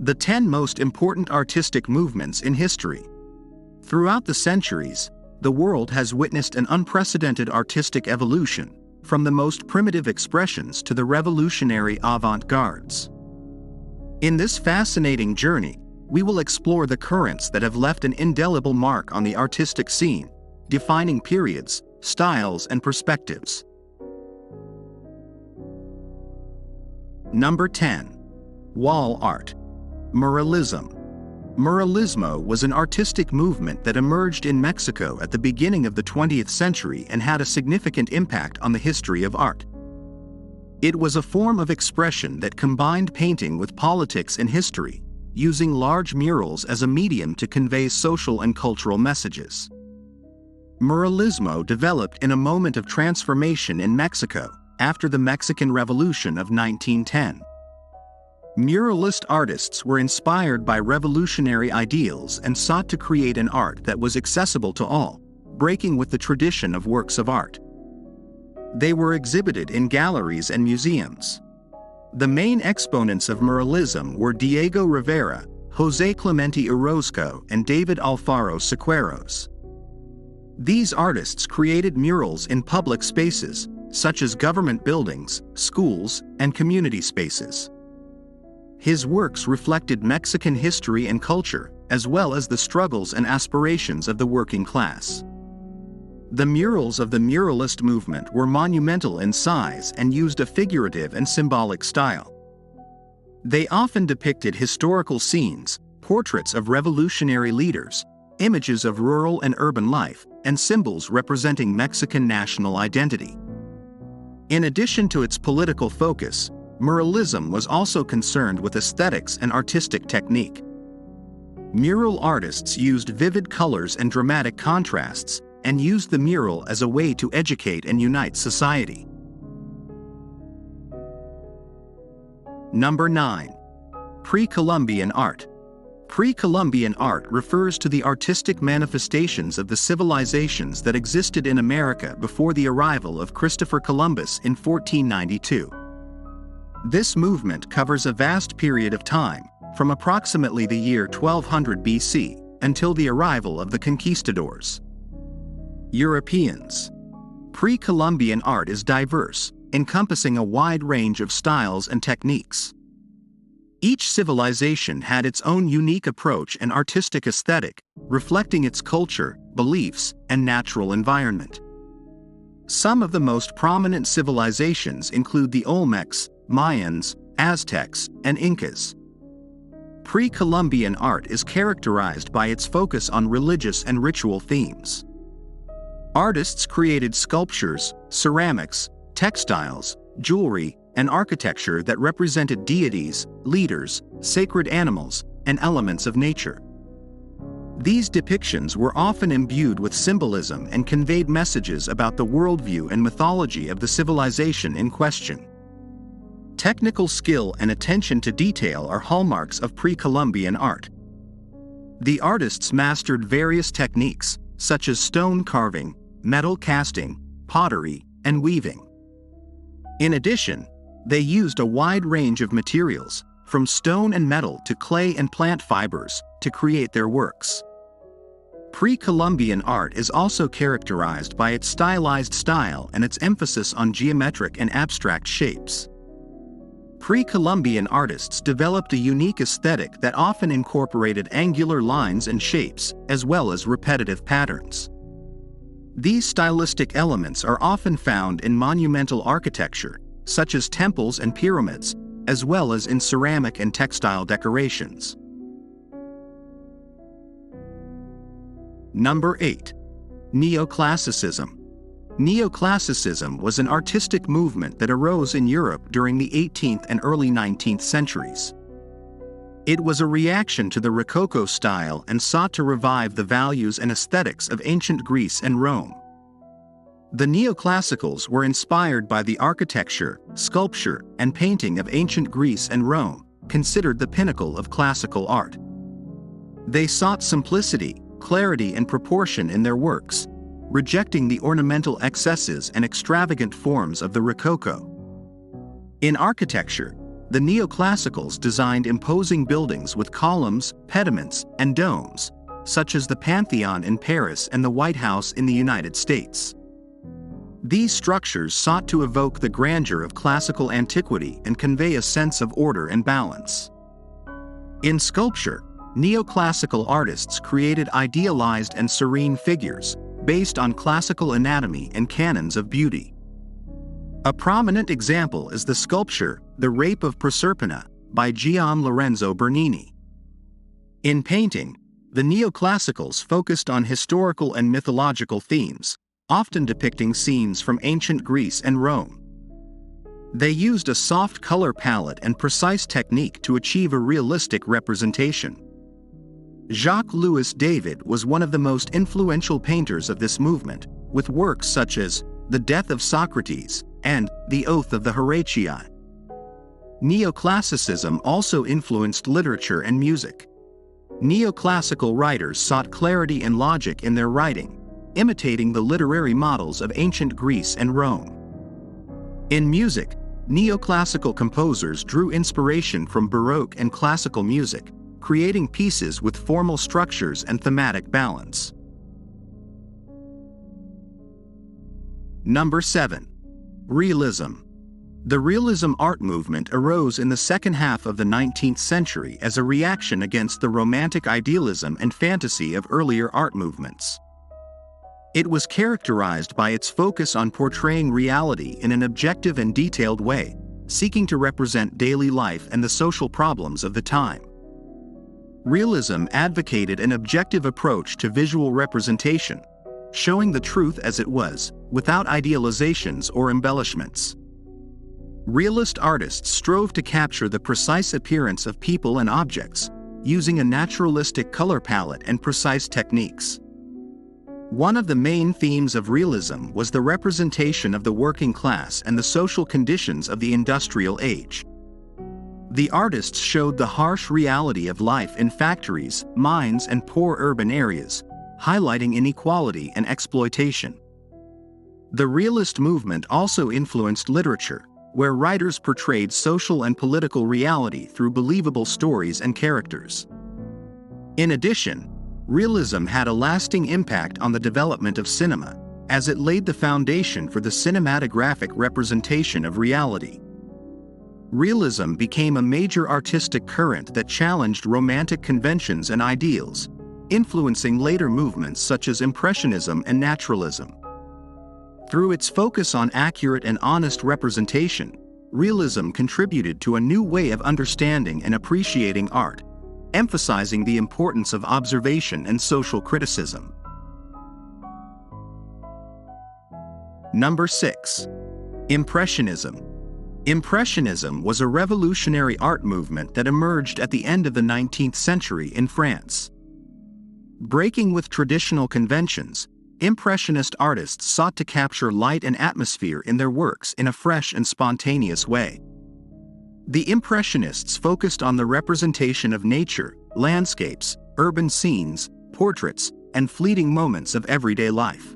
The 10 most important artistic movements in history. Throughout the centuries, the world has witnessed an unprecedented artistic evolution, from the most primitive expressions to the revolutionary avant-gardes. In this fascinating journey, we will explore the currents that have left an indelible mark on the artistic scene, defining periods, styles, and perspectives. Number 10. Wall art. Muralism. Muralismo was an artistic movement that emerged in Mexico at the beginning of the 20th century and had a significant impact on the history of art. It was a form of expression that combined painting with politics and history, using large murals as a medium to convey social and cultural messages. Muralismo developed in a moment of transformation in Mexico after the Mexican Revolution of 1910. Muralist artists were inspired by revolutionary ideals and sought to create an art that was accessible to all, breaking with the tradition of works of art. They were exhibited in galleries and museums. The main exponents of muralism were Diego Rivera, José Clemente Orozco, and David Alfaro Siqueiros. These artists created murals in public spaces, such as government buildings, schools, and community spaces. His works reflected Mexican history and culture, as well as the struggles and aspirations of the working class. The murals of the Muralist movement were monumental in size and used a figurative and symbolic style. They often depicted historical scenes, portraits of revolutionary leaders, images of rural and urban life, and symbols representing Mexican national identity. In addition to its political focus, muralism was also concerned with aesthetics and artistic technique. Mural artists used vivid colors and dramatic contrasts, and used the mural as a way to educate and unite society. Number 9. Pre-Columbian art. Pre-Columbian art refers to the artistic manifestations of the civilizations that existed in America before the arrival of Christopher Columbus in 1492. This movement covers a vast period of time, from approximately the year 1200 BC until the arrival of the conquistadors. Europeans. Pre-Columbian art is diverse, encompassing a wide range of styles and techniques. Each civilization had its own unique approach and artistic aesthetic, reflecting its culture, beliefs, and natural environment. Some of the most prominent civilizations include the Olmecs, Mayans, Aztecs, and Incas. Pre-Columbian art is characterized by its focus on religious and ritual themes. Artists created sculptures, ceramics, textiles, jewelry, and architecture that represented deities, leaders, sacred animals, and elements of nature. These depictions were often imbued with symbolism and conveyed messages about the worldview and mythology of the civilization in question. Technical skill and attention to detail are hallmarks of pre-Columbian art. The artists mastered various techniques, such as stone carving, metal casting, pottery, and weaving. In addition, they used a wide range of materials, from stone and metal to clay and plant fibers, to create their works. Pre-Columbian art is also characterized by its stylized style and its emphasis on geometric and abstract shapes. Pre-Columbian artists developed a unique aesthetic that often incorporated angular lines and shapes, as well as repetitive patterns. These stylistic elements are often found in monumental architecture, such as temples and pyramids, as well as in ceramic and textile decorations. Number 8. Neoclassicism. Neoclassicism was an artistic movement that arose in Europe during the 18th and early 19th centuries. It was a reaction to the Rococo style and sought to revive the values and aesthetics of ancient Greece and Rome. The neoclassicals were inspired by the architecture, sculpture, and painting of ancient Greece and Rome, considered the pinnacle of classical art. They sought simplicity, clarity, and proportion in their works, rejecting the ornamental excesses and extravagant forms of the Rococo. In architecture, the neoclassicals designed imposing buildings with columns, pediments, and domes, such as the Pantheon in Paris and the White House in the United States. These structures sought to evoke the grandeur of classical antiquity and convey a sense of order and balance. In sculpture, neoclassical artists created idealized and serene figures, based on classical anatomy and canons of beauty. A prominent example is the sculpture, The Rape of Proserpina, by Gian Lorenzo Bernini. In painting, the neoclassicals focused on historical and mythological themes, often depicting scenes from ancient Greece and Rome. They used a soft color palette and precise technique to achieve a realistic representation. Jacques-Louis David was one of the most influential painters of this movement, with works such as The Death of Socrates and The Oath of the Horatii. Neoclassicism also influenced literature and music. Neoclassical writers sought clarity and logic in their writing, imitating the literary models of ancient Greece and Rome. In music, neoclassical composers drew inspiration from Baroque and classical music, creating pieces with formal structures and thematic balance. Number 7. Realism. The realism art movement arose in the second half of the 19th century as a reaction against the romantic idealism and fantasy of earlier art movements. It was characterized by its focus on portraying reality in an objective and detailed way, seeking to represent daily life and the social problems of the time. Realism advocated an objective approach to visual representation, showing the truth as it was, without idealizations or embellishments. Realist artists strove to capture the precise appearance of people and objects, using a naturalistic color palette and precise techniques. One of the main themes of realism was the representation of the working class and the social conditions of the industrial age. The artists showed the harsh reality of life in factories, mines, and poor urban areas, highlighting inequality and exploitation. The realist movement also influenced literature, where writers portrayed social and political reality through believable stories and characters. In addition, realism had a lasting impact on the development of cinema, as it laid the foundation for the cinematographic representation of reality. Realism became a major artistic current that challenged romantic conventions and ideals, influencing later movements such as Impressionism and Naturalism. Through its focus on accurate and honest representation, realism contributed to a new way of understanding and appreciating art, emphasizing the importance of observation and social criticism. Number 6. Impressionism. Impressionism was a revolutionary art movement that emerged at the end of the 19th century in France. Breaking with traditional conventions, Impressionist artists sought to capture light and atmosphere in their works in a fresh and spontaneous way. The Impressionists focused on the representation of nature, landscapes, urban scenes, portraits, and fleeting moments of everyday life.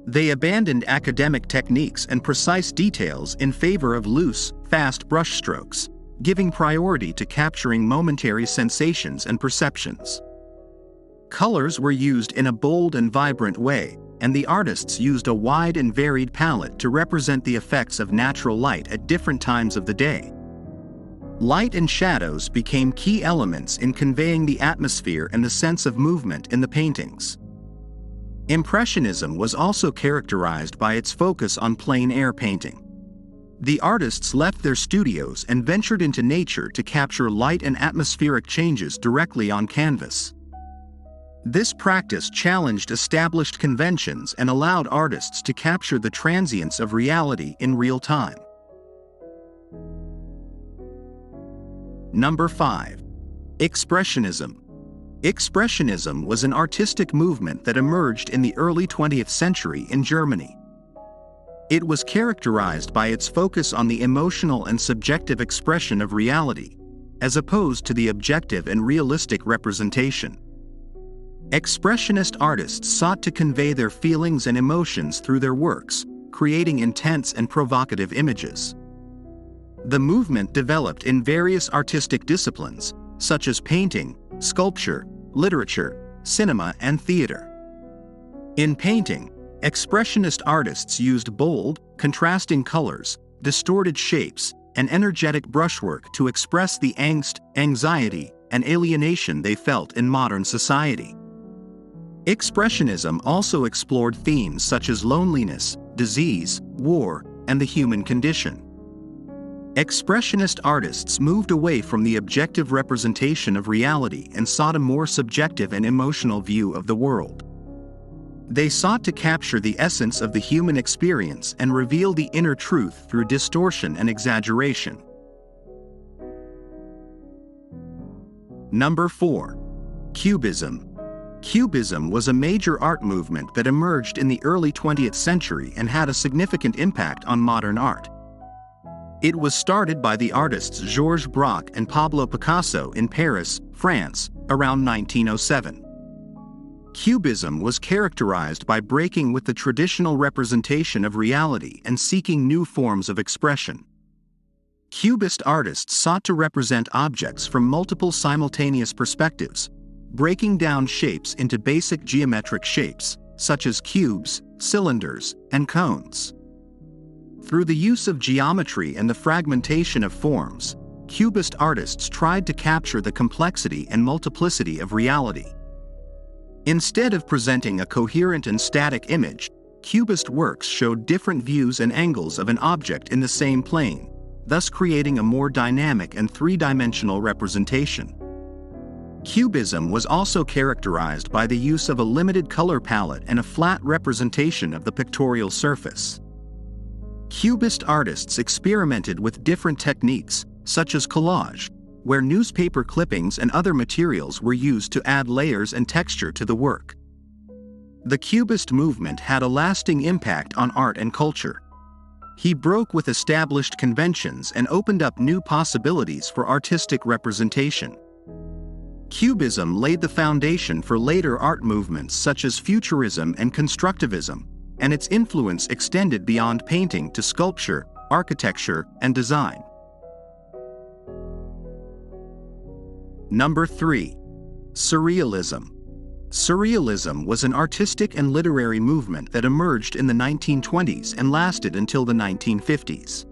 They abandoned academic techniques and precise details in favor of loose, fast brushstrokes, giving priority to capturing momentary sensations and perceptions. Colors were used in a bold and vibrant way, and the artists used a wide and varied palette to represent the effects of natural light at different times of the day. Light and shadows became key elements in conveying the atmosphere and the sense of movement in the paintings. Impressionism was also characterized by its focus on plein-air painting. The artists left their studios and ventured into nature to capture light and atmospheric changes directly on canvas. This practice challenged established conventions and allowed artists to capture the transience of reality in real time. Number 5. Expressionism. Expressionism was an artistic movement that emerged in the early 20th century in Germany. It was characterized by its focus on the emotional and subjective expression of reality, as opposed to the objective and realistic representation. Expressionist artists sought to convey their feelings and emotions through their works, creating intense and provocative images. The movement developed in various artistic disciplines, such as painting, sculpture, literature, cinema, and theater. In painting, expressionist artists used bold, contrasting colors, distorted shapes, and energetic brushwork to express the angst, anxiety, and alienation they felt in modern society. Expressionism also explored themes such as loneliness, disease, war, and the human condition. Expressionist artists moved away from the objective representation of reality and sought a more subjective and emotional view of the world. They sought to capture the essence of the human experience and reveal the inner truth through distortion and exaggeration. Number 4. Cubism. Cubism was a major art movement that emerged in the early 20th century and had a significant impact on modern art. It was started by the artists Georges Braque and Pablo Picasso in Paris, France, around 1907. Cubism was characterized by breaking with the traditional representation of reality and seeking new forms of expression. Cubist artists sought to represent objects from multiple simultaneous perspectives, breaking down shapes into basic geometric shapes, such as cubes, cylinders, and cones. Through the use of geometry and the fragmentation of forms, Cubist artists tried to capture the complexity and multiplicity of reality. Instead of presenting a coherent and static image, Cubist works showed different views and angles of an object in the same plane, thus creating a more dynamic and three-dimensional representation. Cubism was also characterized by the use of a limited color palette and a flat representation of the pictorial surface. Cubist artists experimented with different techniques, such as collage, where newspaper clippings and other materials were used to add layers and texture to the work. The Cubist movement had a lasting impact on art and culture. He broke with established conventions and opened up new possibilities for artistic representation. Cubism laid the foundation for later art movements such as Futurism and Constructivism, and its influence extended beyond painting to sculpture, architecture, and design. Number 3. Surrealism. Surrealism was an artistic and literary movement that emerged in the 1920s and lasted until the 1950s.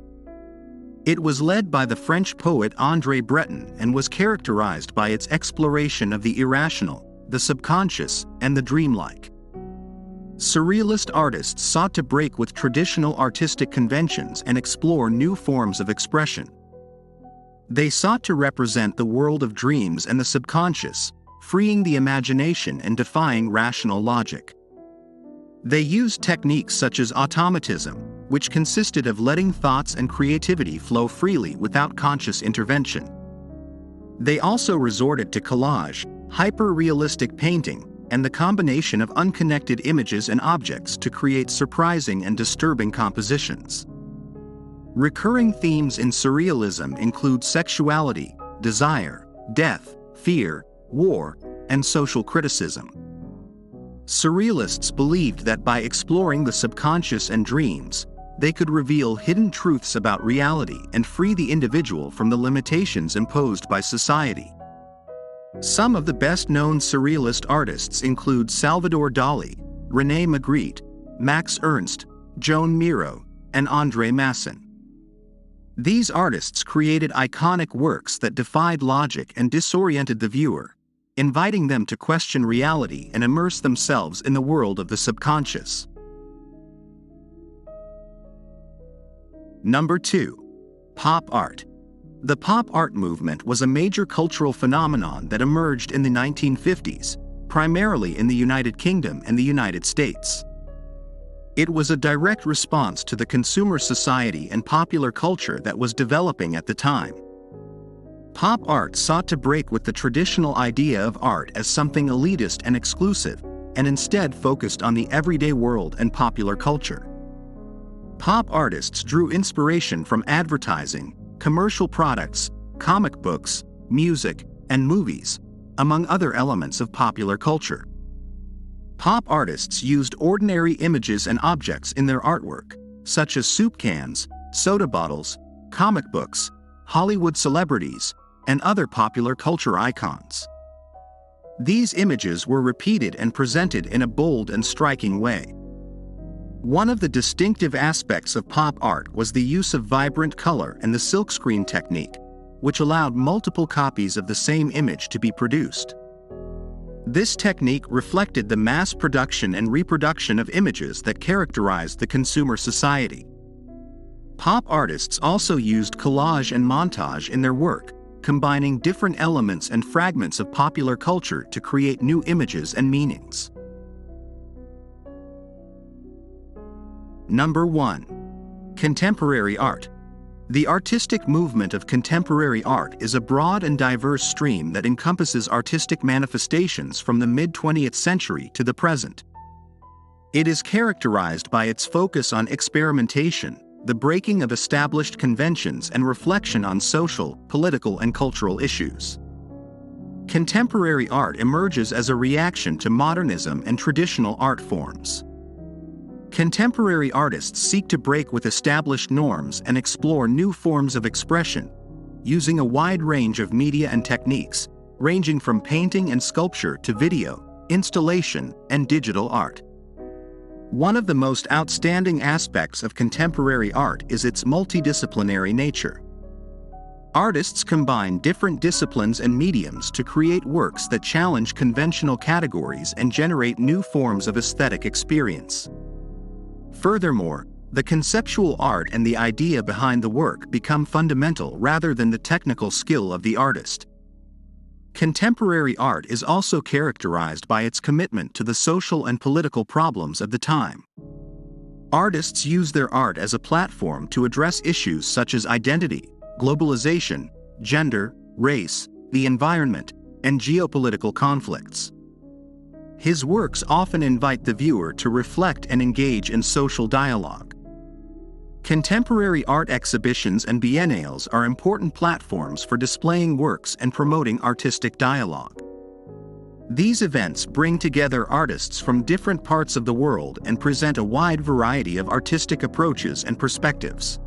It was led by the French poet André Breton and was characterized by its exploration of the irrational, the subconscious, and the dreamlike. Surrealist artists sought to break with traditional artistic conventions and explore new forms of expression. They sought to represent the world of dreams and the subconscious, freeing the imagination and defying rational logic. They used techniques such as automatism, which consisted of letting thoughts and creativity flow freely without conscious intervention. They also resorted to collage, hyper-realistic painting, and the combination of unconnected images and objects to create surprising and disturbing compositions. Recurring themes in surrealism include sexuality, desire, death, fear, war, and social criticism. Surrealists believed that by exploring the subconscious and dreams, they could reveal hidden truths about reality and free the individual from the limitations imposed by society. Some of the best-known surrealist artists include Salvador Dali, René Magritte, Max Ernst, Joan Miro, and André Masson. These artists created iconic works that defied logic and disoriented the viewer, inviting them to question reality and immerse themselves in the world of the subconscious. Number 2. Pop art. The pop art movement was a major cultural phenomenon that emerged in the 1950s, primarily in the United Kingdom and the United States. It was a direct response to the consumer society and popular culture that was developing at the time. Pop art sought to break with the traditional idea of art as something elitist and exclusive, and instead focused on the everyday world and popular culture. Pop artists drew inspiration from advertising, commercial products, comic books, music, and movies, among other elements of popular culture. Pop artists used ordinary images and objects in their artwork, such as soup cans, soda bottles, comic books, Hollywood celebrities, and other popular culture icons. These images were repeated and presented in a bold and striking way. One of the distinctive aspects of pop art was the use of vibrant color and the silkscreen technique, which allowed multiple copies of the same image to be produced. This technique reflected the mass production and reproduction of images that characterized the consumer society. Pop artists also used collage and montage in their work, combining different elements and fragments of popular culture to create new images and meanings. Number 1. Contemporary art. The artistic movement of contemporary art is a broad and diverse stream that encompasses artistic manifestations from the mid-20th century to the present. It is characterized by its focus on experimentation, the breaking of established conventions, and reflection on social, political, and cultural issues. Contemporary art emerges as a reaction to modernism and traditional art forms. Contemporary artists seek to break with established norms and explore new forms of expression, using a wide range of media and techniques, ranging from painting and sculpture to video, installation, and digital art. One of the most outstanding aspects of contemporary art is its multidisciplinary nature. Artists combine different disciplines and mediums to create works that challenge conventional categories and generate new forms of aesthetic experience. Furthermore, the conceptual art and the idea behind the work become fundamental rather than the technical skill of the artist. Contemporary art is also characterized by its commitment to the social and political problems of the time. Artists use their art as a platform to address issues such as identity, globalization, gender, race, the environment, and geopolitical conflicts. His works often invite the viewer to reflect and engage in social dialogue. Contemporary art exhibitions and biennales are important platforms for displaying works and promoting artistic dialogue. These events bring together artists from different parts of the world and present a wide variety of artistic approaches and perspectives.